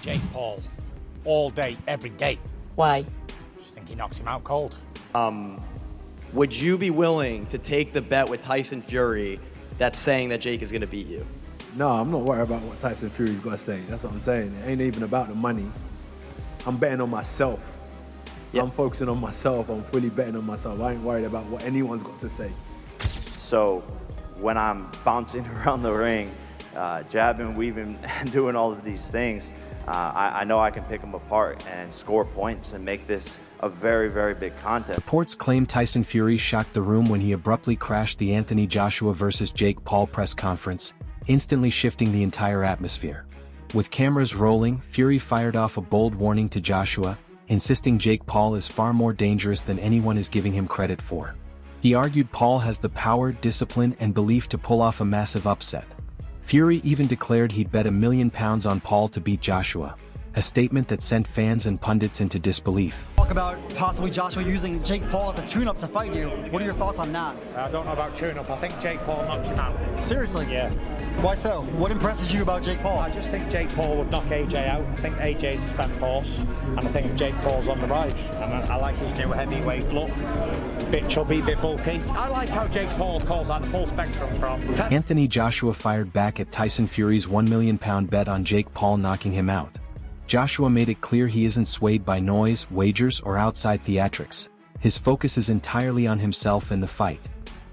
Jake Paul. All day, every day. Why? Just think he knocks him out cold. Would you be willing to take the bet with Tyson Fury that's saying that Jake is going to beat you? No, I'm not worried about what Tyson Fury's got to say. That's what I'm saying. It ain't even about the money. I'm betting on myself. Yep. I'm focusing on myself. I'm fully betting on myself. I ain't worried about what anyone's got to say. So when I'm bouncing around the ring, jabbing, weaving, and doing all of these things, I know I can pick them apart and score points and make this a very, very big contest. Reports claim Tyson Fury shocked the room when he abruptly crashed the Anthony Joshua vs. Jake Paul press conference, instantly shifting the entire atmosphere. With cameras rolling, Fury fired off a bold warning to Joshua, insisting Jake Paul is far more dangerous than anyone is giving him credit for. He argued Paul has the power, discipline, and belief to pull off a massive upset. Fury even declared he'd bet £1 million on Paul to beat Joshua, a statement that sent fans and pundits into disbelief. Talk about possibly Joshua using Jake Paul as a tune-up to fight you. What are your thoughts on that? I don't know about tune-up. I think Jake Paul knocks him out. Seriously? Yeah. Why so? What impresses you about Jake Paul? I just think Jake Paul would knock AJ out. I think AJ's a spent force, and I think Jake Paul's on the rise. And I like his new heavyweight look. Bit chubby, bit bulky. I like how Jake Paul calls that full spectrum from... Anthony Joshua fired back at Tyson Fury's £1 million bet on Jake Paul knocking him out. Joshua made it clear he isn't swayed by noise, wagers, or outside theatrics. His focus is entirely on himself and the fight.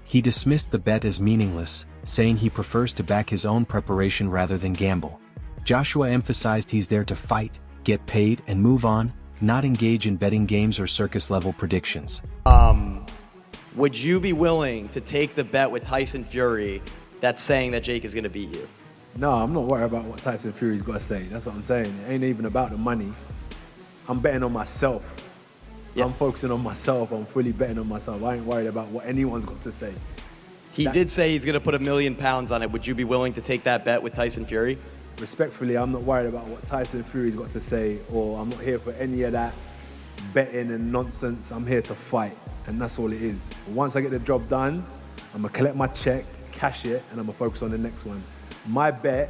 He dismissed the bet as meaningless, saying he prefers to back his own preparation rather than gamble. Joshua emphasized he's there to fight, get paid, and move on, not engage in betting games or circus-level predictions. Would you be willing to take the bet with Tyson Fury that's saying that Jake is going to beat you? No, I'm not worried about what Tyson Fury's got to say. That's what I'm saying. It ain't even about the money. I'm betting on myself. Yep. I'm focusing on myself. I'm fully betting on myself. I ain't worried about what anyone's got to say. He did say he's going to put £1 million on it. Would you be willing to take that bet with Tyson Fury? Respectfully, I'm not worried about what Tyson Fury's got to say, or I'm not here for any of that betting and nonsense. I'm here to fight, and that's all it is. Once I get the job done, I'm going to collect my check, cash it, and I'm going to focus on the next one. My bet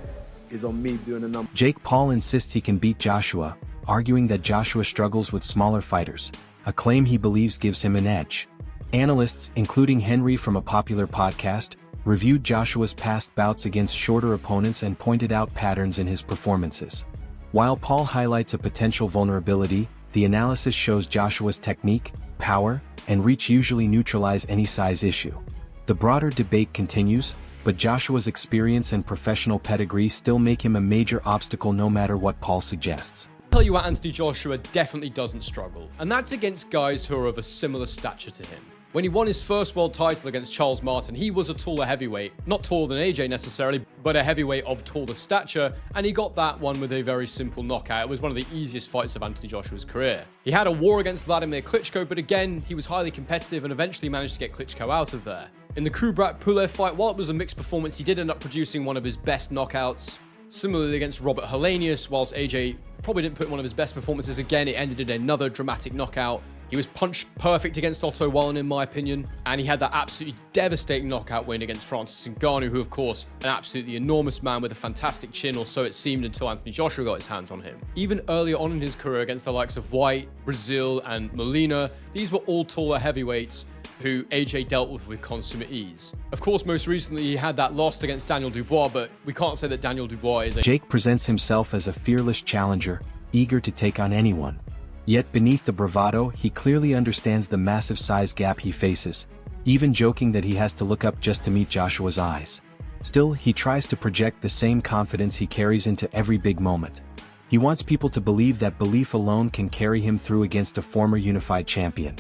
is on me doing the number. Jake Paul insists he can beat Joshua, arguing that Joshua struggles with smaller fighters, a claim he believes gives him an edge. Analysts, including Henry from a popular podcast, reviewed Joshua's past bouts against shorter opponents and pointed out patterns in his performances. While Paul highlights a potential vulnerability, the analysis shows Joshua's technique, power, and reach usually neutralize any size issue. The broader debate continues, but Joshua's experience and professional pedigree still make him a major obstacle no matter what Paul suggests. Tell you what, Anthony Joshua definitely doesn't struggle, and that's against guys who are of a similar stature to him. When he won his first world title against Charles Martin, he was a taller heavyweight, not taller than AJ necessarily, but a heavyweight of taller stature, and he got that one with a very simple knockout. It was one of the easiest fights of Anthony Joshua's career. He had a war against Vladimir Klitschko, but again, he was highly competitive and eventually managed to get Klitschko out of there. In the Kubrat Pulev fight, while it was a mixed performance, he did end up producing one of his best knockouts. Similarly against Robert Helenius, whilst AJ probably didn't put in one of his best performances again, it ended in another dramatic knockout. He was punch perfect against Otto Wallin, in my opinion, and he had that absolutely devastating knockout win against Francis Ngannou, who, of course, an absolutely enormous man with a fantastic chin, or so it seemed until Anthony Joshua got his hands on him. Even earlier on in his career against the likes of White, Brazil, and Molina, these were all taller heavyweights who AJ dealt with consummate ease. Of course, most recently he had that loss against Daniel Dubois, but we can't say that Daniel Dubois is a... Jake presents himself as a fearless challenger, eager to take on anyone. Yet beneath the bravado, he clearly understands the massive size gap he faces, even joking that he has to look up just to meet Joshua's eyes. Still, he tries to project the same confidence he carries into every big moment. He wants people to believe that belief alone can carry him through against a former unified champion.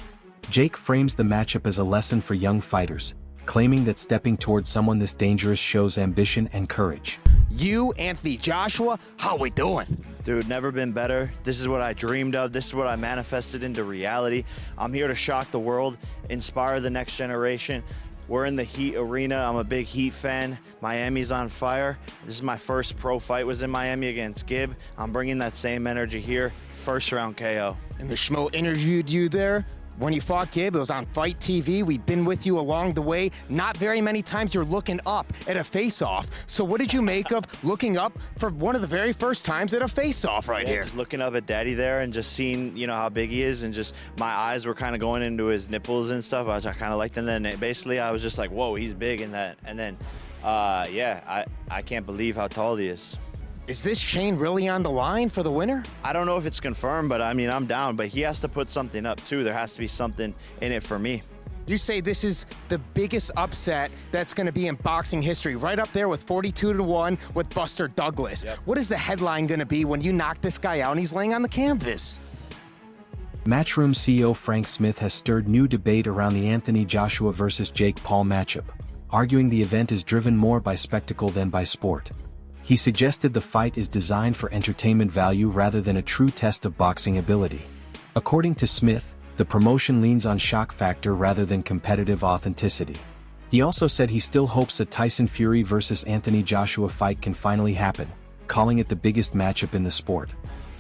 Jake frames the matchup as a lesson for young fighters, claiming that stepping towards someone this dangerous shows ambition and courage. You, Anthony Joshua, how we doing? Dude, never been better. This is what I dreamed of. This is what I manifested into reality. I'm here to shock the world, inspire the next generation. We're in the Heat arena. I'm a big Heat fan. Miami's on fire. This is my first pro fight, was in Miami against Gibb. I'm bringing that same energy here. First round KO. And the Schmo interviewed you there. When you fought Gib, it was on Fight TV. We've been with you along the way. Not very many times you're looking up at a face-off. So what did you make of looking up for one of the very first times at a face-off right here? Just looking up at Daddy there and just seeing, how big he is, and just my eyes were kind of going into his nipples and stuff, which I kind of liked. And then basically I was just like, whoa, he's big in that. And then, I can't believe how tall he is. Is this chain really on the line for the winner? I don't know if it's confirmed, but I'm down. But he has to put something up too. There has to be something in it for me. You say this is the biggest upset that's going to be in boxing history, right up there with 42-1 with Buster Douglas. Yep. What is the headline going to be when you knock this guy out and he's laying on the canvas? Matchroom CEO Frank Smith has stirred new debate around the Anthony Joshua versus Jake Paul matchup, arguing the event is driven more by spectacle than by sport. He suggested the fight is designed for entertainment value rather than a true test of boxing ability. According to Smith, the promotion leans on shock factor rather than competitive authenticity. He also said he still hopes a Tyson Fury versus Anthony Joshua fight can finally happen, calling it the biggest matchup in the sport.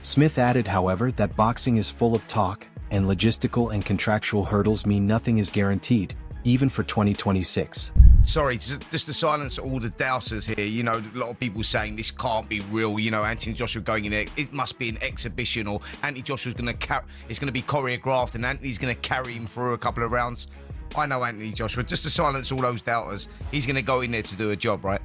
Smith added, however, that boxing is full of talk, and logistical and contractual hurdles mean nothing is guaranteed, even for 2026. Sorry, just to silence all the doubters here. A lot of people saying this can't be real. Anthony Joshua going in there, it must be an exhibition, or Anthony Joshua's it's going to be choreographed, and Anthony's going to carry him through a couple of rounds. I know Anthony Joshua. Just to silence all those doubters, he's going to go in there to do a job, right?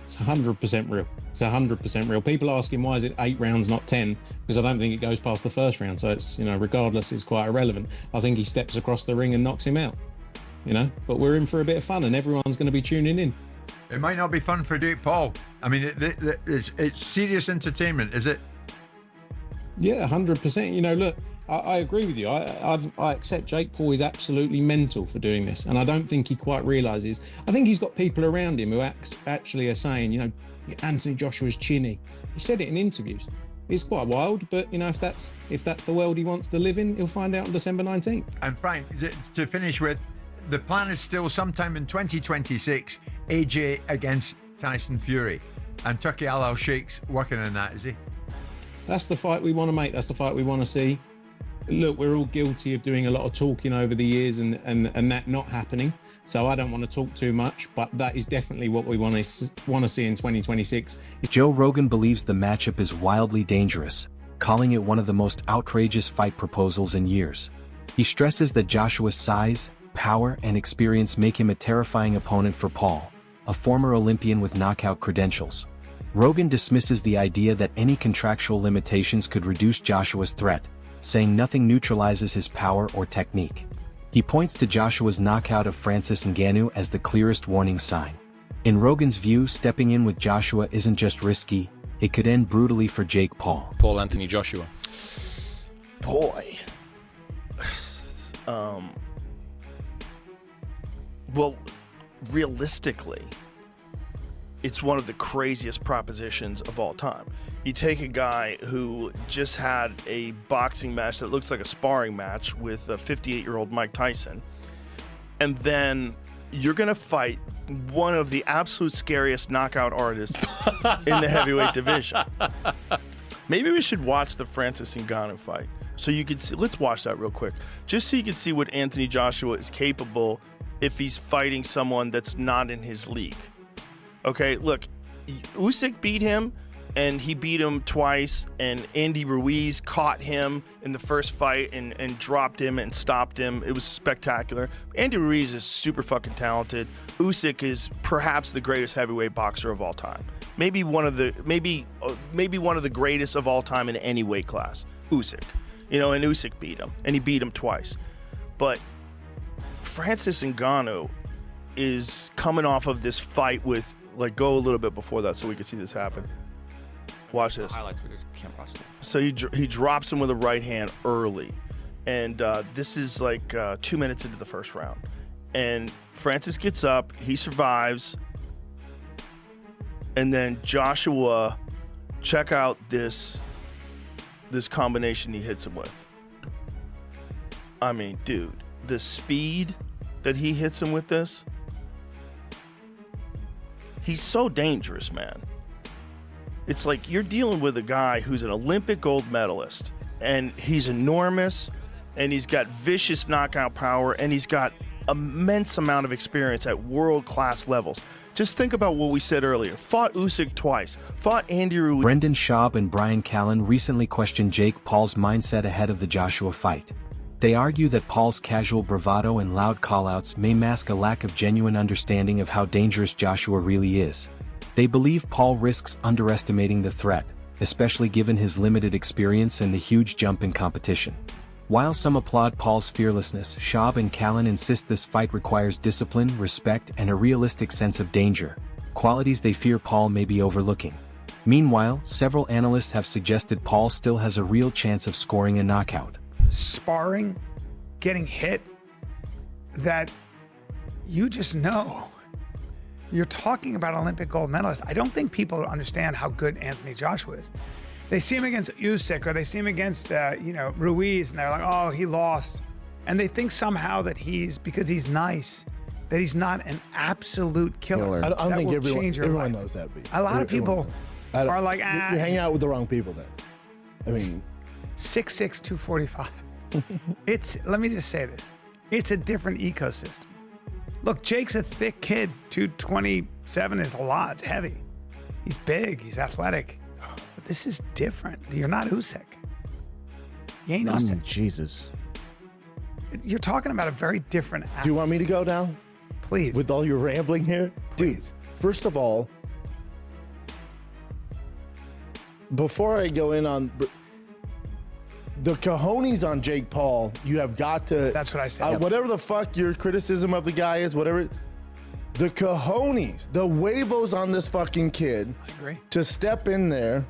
It's 100% real. It's 100% real. People asking why is it 8 rounds, not 10? Because I don't think it goes past the first round. So it's, regardless, it's quite irrelevant. I think he steps across the ring and knocks him out. But we're in for a bit of fun, and everyone's going to be tuning in. It might not be fun for Jake Paul. I mean, it's serious entertainment, is it? Yeah, 100%. Look, I agree with you. I accept Jake Paul is absolutely mental for doing this, and I don't think he quite realizes. I think he's got people around him who actually are saying, Anthony Joshua's chinny. He said it in interviews. It's quite wild, but if that's the world he wants to live in, he'll find out on December 19th. And Frank, to finish with, the plan is still sometime in 2026, AJ against Tyson Fury. And Turki Al-Sheikh's working on that, is he? That's the fight we want to make. That's the fight we want to see. Look, we're all guilty of doing a lot of talking over the years and that not happening. So I don't want to talk too much, but that is definitely what we want to see in 2026. Joe Rogan believes the matchup is wildly dangerous, calling it one of the most outrageous fight proposals in years. He stresses that Joshua's size, power, and experience make him a terrifying opponent for Paul, a former Olympian with knockout credentials. Rogan dismisses the idea that any contractual limitations could reduce Joshua's threat, saying nothing neutralizes his power or technique. He points to Joshua's knockout of Francis Ngannou as the clearest warning sign. In Rogan's view, stepping in with Joshua isn't just risky, it could end brutally for Jake Paul. Paul Anthony Joshua. Boy. Well, realistically, it's one of the craziest propositions of all time. You take a guy who just had a boxing match that looks like a sparring match with a 58-year-old Mike Tyson, and then you're going to fight one of the absolute scariest knockout artists in the heavyweight division. Maybe we should watch the Francis Ngannou fight so you could see. Let's watch that real quick, just so you can see what Anthony Joshua is capable if he's fighting someone that's not in his league. Okay, look, Usyk beat him, and he beat him twice, and Andy Ruiz caught him in the first fight and dropped him and stopped him. It was spectacular. Andy Ruiz is super fucking talented. Usyk is perhaps the greatest heavyweight boxer of all time. Maybe one of the greatest of all time in any weight class. Usyk. And Usyk beat him, and he beat him twice. But Francis Ngannou is coming off of this fight with, go a little bit before that so we can see this happen. Watch this. So he drops him with a right hand early. And this is 2 minutes into the first round. And Francis gets up, he survives. And then Joshua, check out this combination he hits him with. I mean, dude, the speed that he hits him with this, he's so dangerous, man. It's like you're dealing with a guy who's an Olympic gold medalist, and he's enormous, and he's got vicious knockout power, and he's got immense amount of experience at world-class levels. Just think about what we said earlier. Fought Usyk twice, fought Andy Ruiz. Brendan Schaub and Brian Callen recently questioned Jake Paul's mindset ahead of the Joshua fight. They argue that Paul's casual bravado and loud callouts may mask a lack of genuine understanding of how dangerous Joshua really is. They believe Paul risks underestimating the threat, especially given his limited experience and the huge jump in competition. While some applaud Paul's fearlessness, Schaub and Callen insist this fight requires discipline, respect, and a realistic sense of danger, qualities they fear Paul may be overlooking. Meanwhile, several analysts have suggested Paul still has a real chance of scoring a knockout. Sparring, getting hit, that you just know. You're talking about Olympic gold medalists. I don't think people understand how good Anthony Joshua is. They see him against Usyk, or they see him against, Ruiz, and they're like, oh, he lost. And they think somehow that because he's nice, that he's not an absolute killer. I don't think life. everyone knows that, B. A lot of people are like, You're hanging out with the wrong people then. I mean, 6'6", 245. Let me just say this. It's a different ecosystem. Look, Jake's a thick kid. 227 is a lot. It's heavy. He's big. He's athletic. But this is different. You're not Usyk. You ain't Usyk. Jesus. You're talking about a very different athlete. Do you want me to go now? Please. With all your rambling here? Please. Dude, first of all, before I go in on the cojones on Jake Paul, you have got to. That's what I said. Whatever the fuck your criticism of the guy is, whatever. The cojones, the huevos on this fucking kid. I agree. To step in there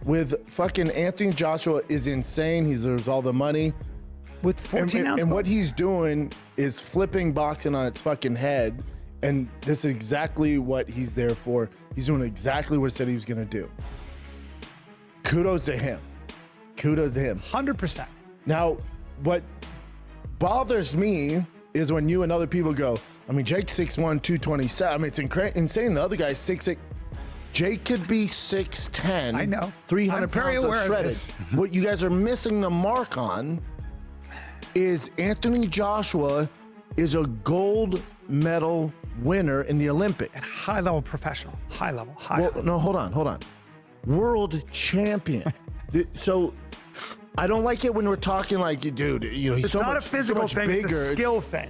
with fucking Anthony Joshua is insane. He deserves all the money. With 14 ounces. And what he's doing is flipping boxing on its fucking head. And this is exactly what he's there for. He's doing exactly what he said he was going to do. Kudos to him. Kudos to him. 100%. Now, what bothers me is when you and other people go, I mean, Jake's 6'1", 227. I mean, it's insane. The other guy's 6'6". Jake could be 6'10". I know. 300 pounds of shredded. What you guys are missing the mark on is Anthony Joshua is a gold medal winner in the Olympics. High-level professional. High-level. No, hold on. World champion. So I don't like it when we're talking like, dude, he's it's so not much, a physical so much thing, bigger. it's a skill thing.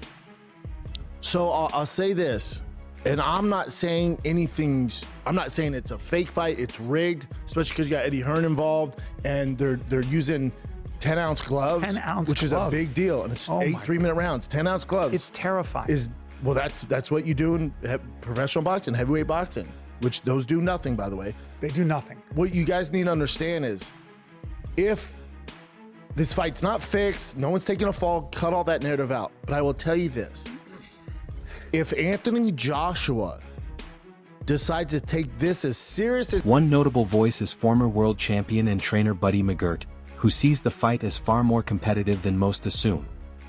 So I'll say this, and I'm not saying it's a fake fight, it's rigged, especially because you got Eddie Hearn involved, and they're using 10-ounce gloves, 10-ounce which is a big deal, and it's 8 3-minute rounds. 10-ounce gloves. It's terrifying. That's what you do in professional boxing, heavyweight boxing, which those do nothing, by the way. They do nothing. What you guys need to understand is, if this fight's not fixed, no one's taking a fall, cut all that narrative out. But I will tell you this. If Anthony Joshua decides to take this as serious as... One notable voice is former world champion and trainer Buddy McGirt, who sees the fight as far more competitive than most assume.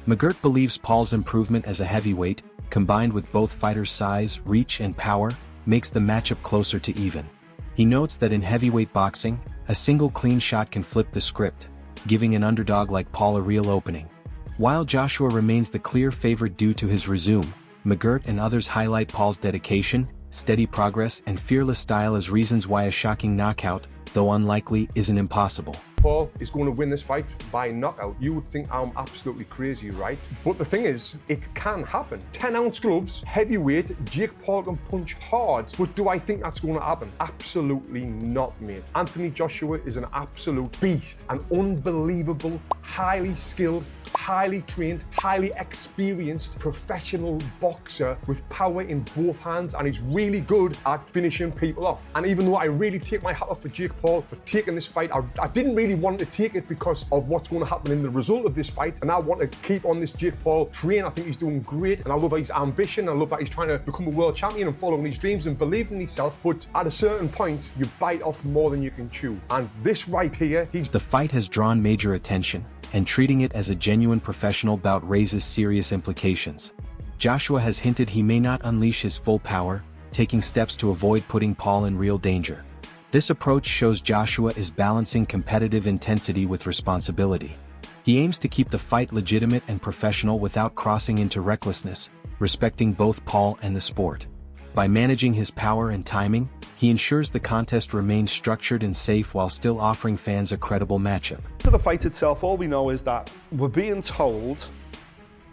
McGirt believes Paul's improvement as a heavyweight, combined with both fighters' size, reach, and power, makes the matchup closer to even. He notes that in heavyweight boxing, a single clean shot can flip the script, giving an underdog like Paul a real opening. While Joshua remains the clear favorite due to his resume, McGirt and others highlight Paul's dedication, steady progress, and fearless style as reasons why a shocking knockout, though unlikely, isn't impossible. Paul is going to win this fight by knockout. You would think I'm absolutely crazy, right? But the thing is, it can happen. 10-ounce gloves, heavyweight, Jake Paul can punch hard. But do I think that's going to happen? Absolutely not, mate. Anthony Joshua is an absolute beast, an unbelievable, highly skilled, highly trained, highly experienced professional boxer with power in both hands, and he's really good at finishing people off. And even though I really take my hat off for Jake Paul for taking this fight, I didn't really want to take it because of what's going to happen in the result of this fight, and I want to keep on this Jake Paul train. I think he's doing great, and I love his ambition. I love that he's trying to become a world champion and following his dreams and believing in himself. But at a certain point, you bite off more than you can chew. And this right here, The fight has drawn major attention, and treating it as a genuine professional bout raises serious implications. Joshua has hinted he may not unleash his full power, taking steps to avoid putting Paul in real danger. This approach shows Joshua is balancing competitive intensity with responsibility. He aims to keep the fight legitimate and professional without crossing into recklessness, respecting both Paul and the sport. By managing his power and timing, he ensures the contest remains structured and safe while still offering fans a credible matchup. To the fight itself, all we know is that we're being told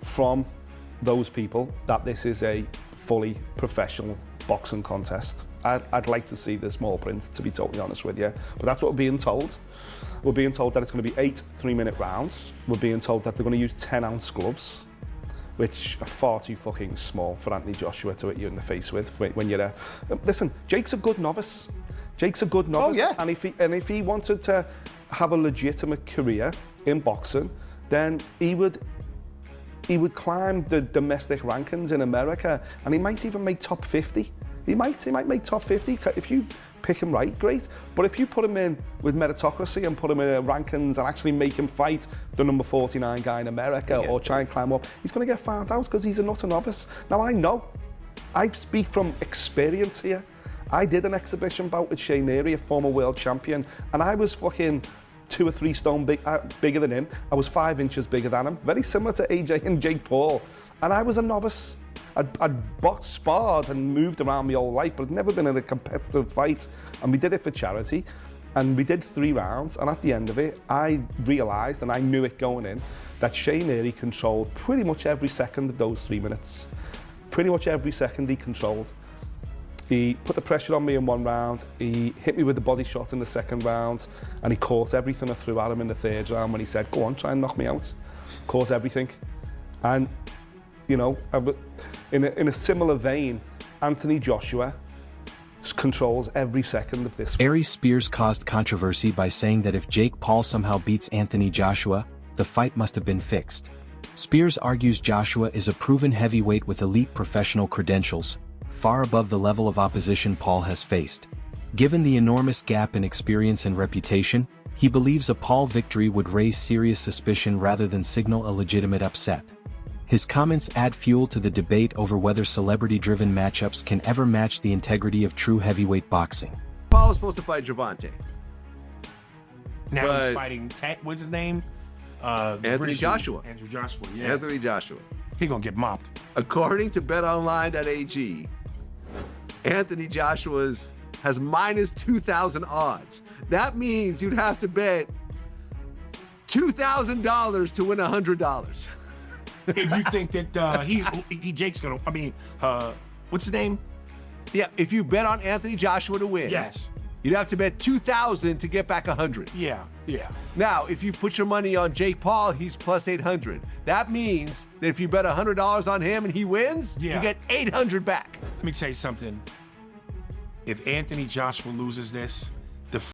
from those people that this is a fully professional boxing contest. I'd like to see the small print, to be totally honest with you, but that's what we're being told. We're being told that it's going to be 8 3-minute rounds. We're being told that they're going to use 10-ounce gloves, which are far too fucking small for Anthony Joshua to hit you in the face with when you're there. Listen, Jake's a good novice. Jake's a good novice. Oh, yeah. And if he wanted to have a legitimate career in boxing, then he would climb the domestic rankings in America, and he might even make top 50. He might make top 50 if you pick him right, great. But if you put him in with meritocracy and put him in rankings and actually make him fight the number 49 guy in America or try and climb up, he's going to get found out because he's a nutter novice. Now I know, I speak from experience here. I did an exhibition bout with Shane Neary, a former world champion, and I was fucking 2 or 3 stone bigger than him. I was 5 inches bigger than him, very similar to AJ and Jake Paul. And I was a novice. I'd boxed, sparred and moved around my whole life, but I'd never been in a competitive fight. And we did it for charity. And we did 3 rounds. And at the end of it, I realised, and I knew it going in, that Shane Neary controlled pretty much every second of those 3 minutes. Pretty much every second he controlled. He put the pressure on me in 1 round, he hit me with the body shot in the 2nd round, and he caught everything I threw at him in the 3rd round when he said, go on, try and knock me out. Caught everything. And, you know, in a similar vein, Anthony Joshua controls every second of this. Aries Spears caused controversy by saying that if Jake Paul somehow beats Anthony Joshua, the fight must have been fixed. Spears argues Joshua is a proven heavyweight with elite professional credentials, far above the level of opposition Paul has faced. Given the enormous gap in experience and reputation, he believes a Paul victory would raise serious suspicion rather than signal a legitimate upset. His comments add fuel to the debate over whether celebrity-driven matchups can ever match the integrity of true heavyweight boxing. Paul was supposed to fight Gervonta. Now he's fighting, what's his name? Anthony Joshua. Andrew Joshua, yeah. Anthony Joshua. He gonna get mopped. According to betonline.ag, Anthony Joshua has minus 2,000 odds. That means you'd have to bet $2,000 to win $100. If you think that Jake's gonna, what's his name? Yeah, if you bet on Anthony Joshua to win. Yes. You'd have to bet 2,000 to get back 100. Yeah. Now, if you put your money on Jake Paul, he's plus 800. That means that if you bet $100 on him and he wins, you get 800 back. Let me tell you something. If Anthony Joshua loses this,